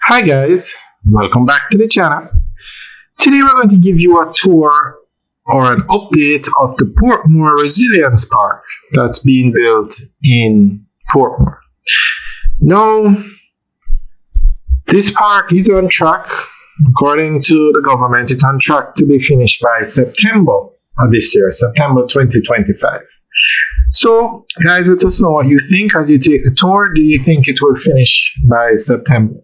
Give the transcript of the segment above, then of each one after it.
Hi guys, welcome back to the channel. Today we're going to give you a tour or an update of the Portmore Resilience Park that's being built in Portmore. Now, this park is on track. According to the government, it's on track to be finished by September of this year, September 2025. So, guys, let us know what you think as you take the tour. Do you think it will finish by September?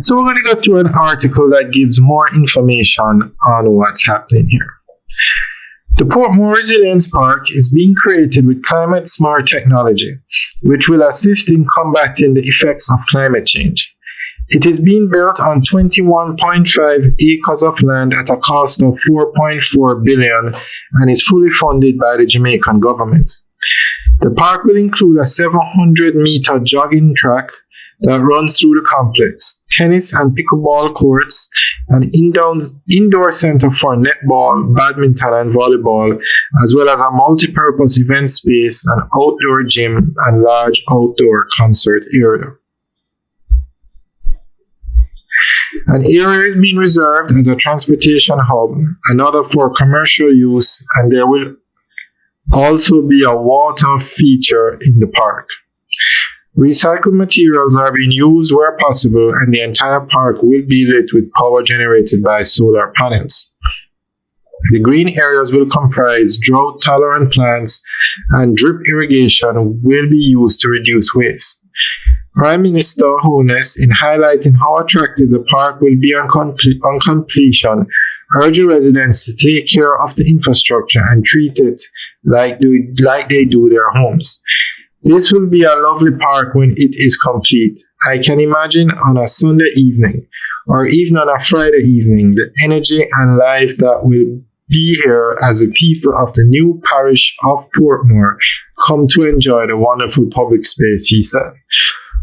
So we're going to go through an article that gives more information on what's happening here. The Portmore Resilience Park is being created with climate-smart technology, which will assist in combating the effects of climate change. It is being built on 21.5 acres of land at a cost of $4.4 billion and is fully funded by the Jamaican government. The park will include a 700-meter jogging track that runs through the complex, tennis and pickleball courts, an indoor center for netball, badminton, and volleyball, as well as a multi-purpose event space, an outdoor gym, and large outdoor concert area. An area is being reserved as a transportation hub, another for commercial use, and there will also be a water feature in the park. Recycled materials are being used where possible, and the entire park will be lit with power generated by solar panels. The green areas will comprise drought-tolerant plants, and drip irrigation will be used to reduce waste. Prime Minister Holness, in highlighting how attractive the park will be on completion, urged residents to take care of the infrastructure and treat it like they do their homes. This will be a lovely park when it is complete. I can imagine on a Sunday evening or even on a Friday evening the energy and life that will be here as the people of the new parish of Portmore come to enjoy the wonderful public space, he said.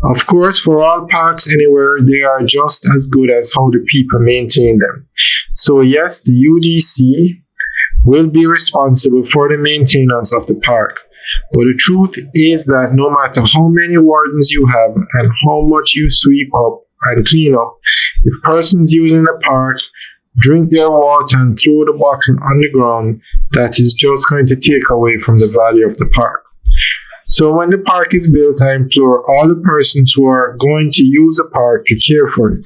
Of course, for all parks anywhere, they are just as good as how the people maintain them. So yes, the UDC will be responsible for the maintenance of the park. But the truth is that no matter how many wardens you have and how much you sweep up and clean up, if persons using the park drink their water and throw the bottle on the ground, that is just going to take away from the value of the park. So when the park is built, I implore all the persons who are going to use the park to care for it.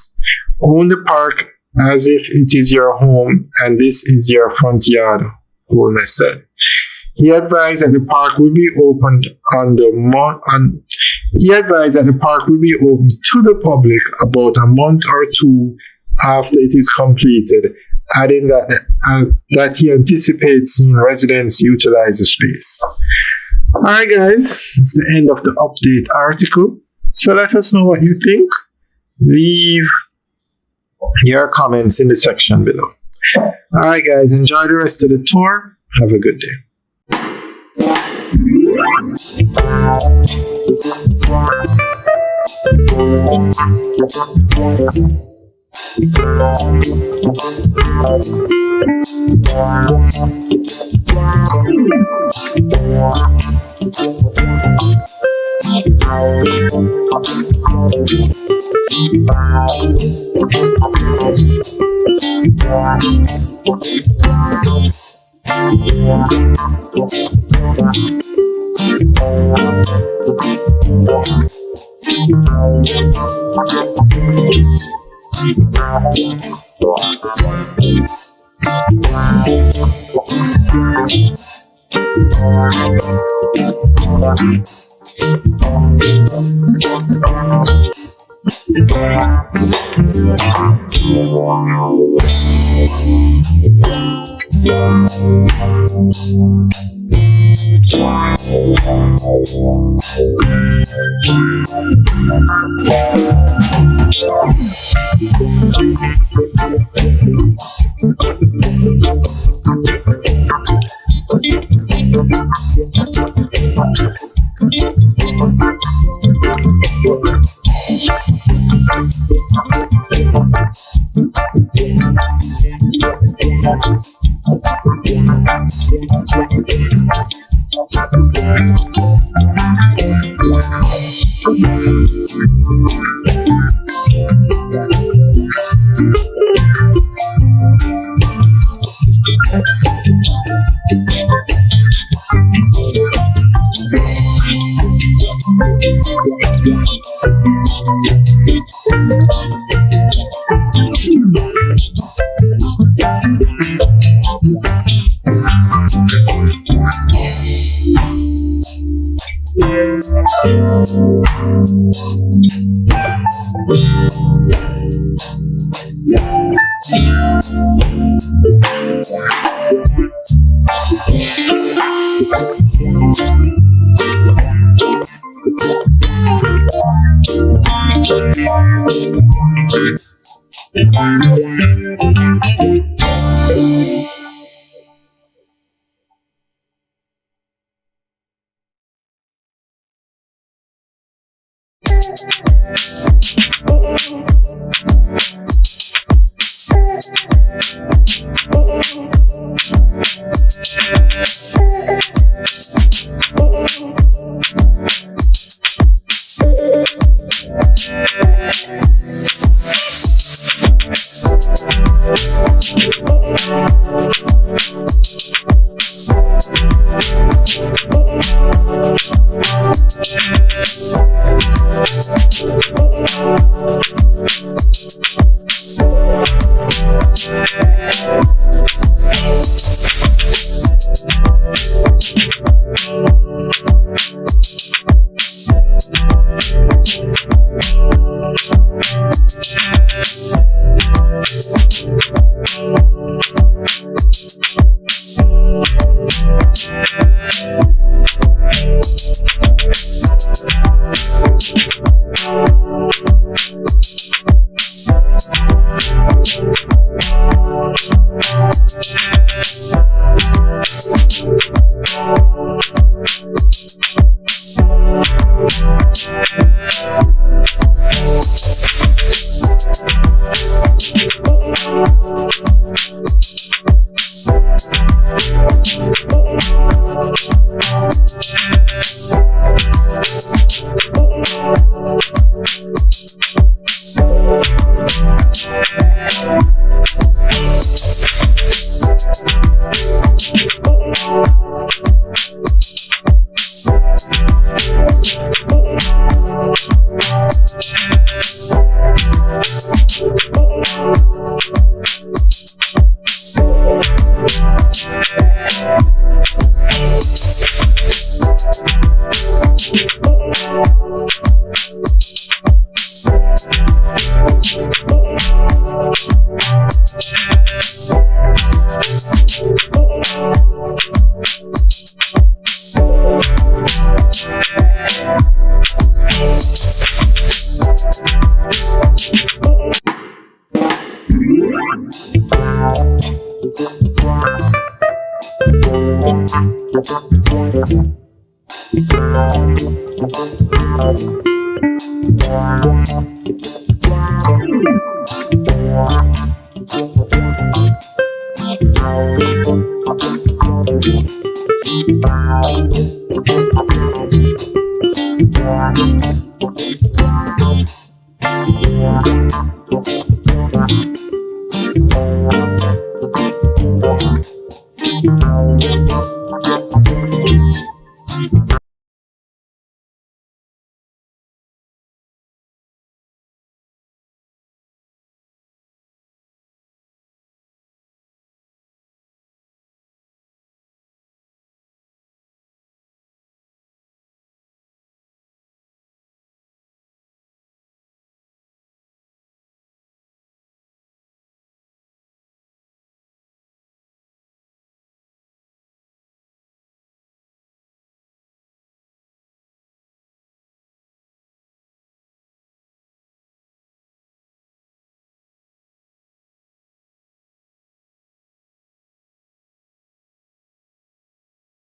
Own the park as if it is your home and this is your front yard, Holness said. He advised that the park will be opened to the public about a month or two after it is completed, adding that he anticipates seeing residents utilize the space. Alright guys, that's the end of the update article. So let us know what you think. Leave your comments in the section below. Alright guys, enjoy the rest of the tour. Have a good day. Wow.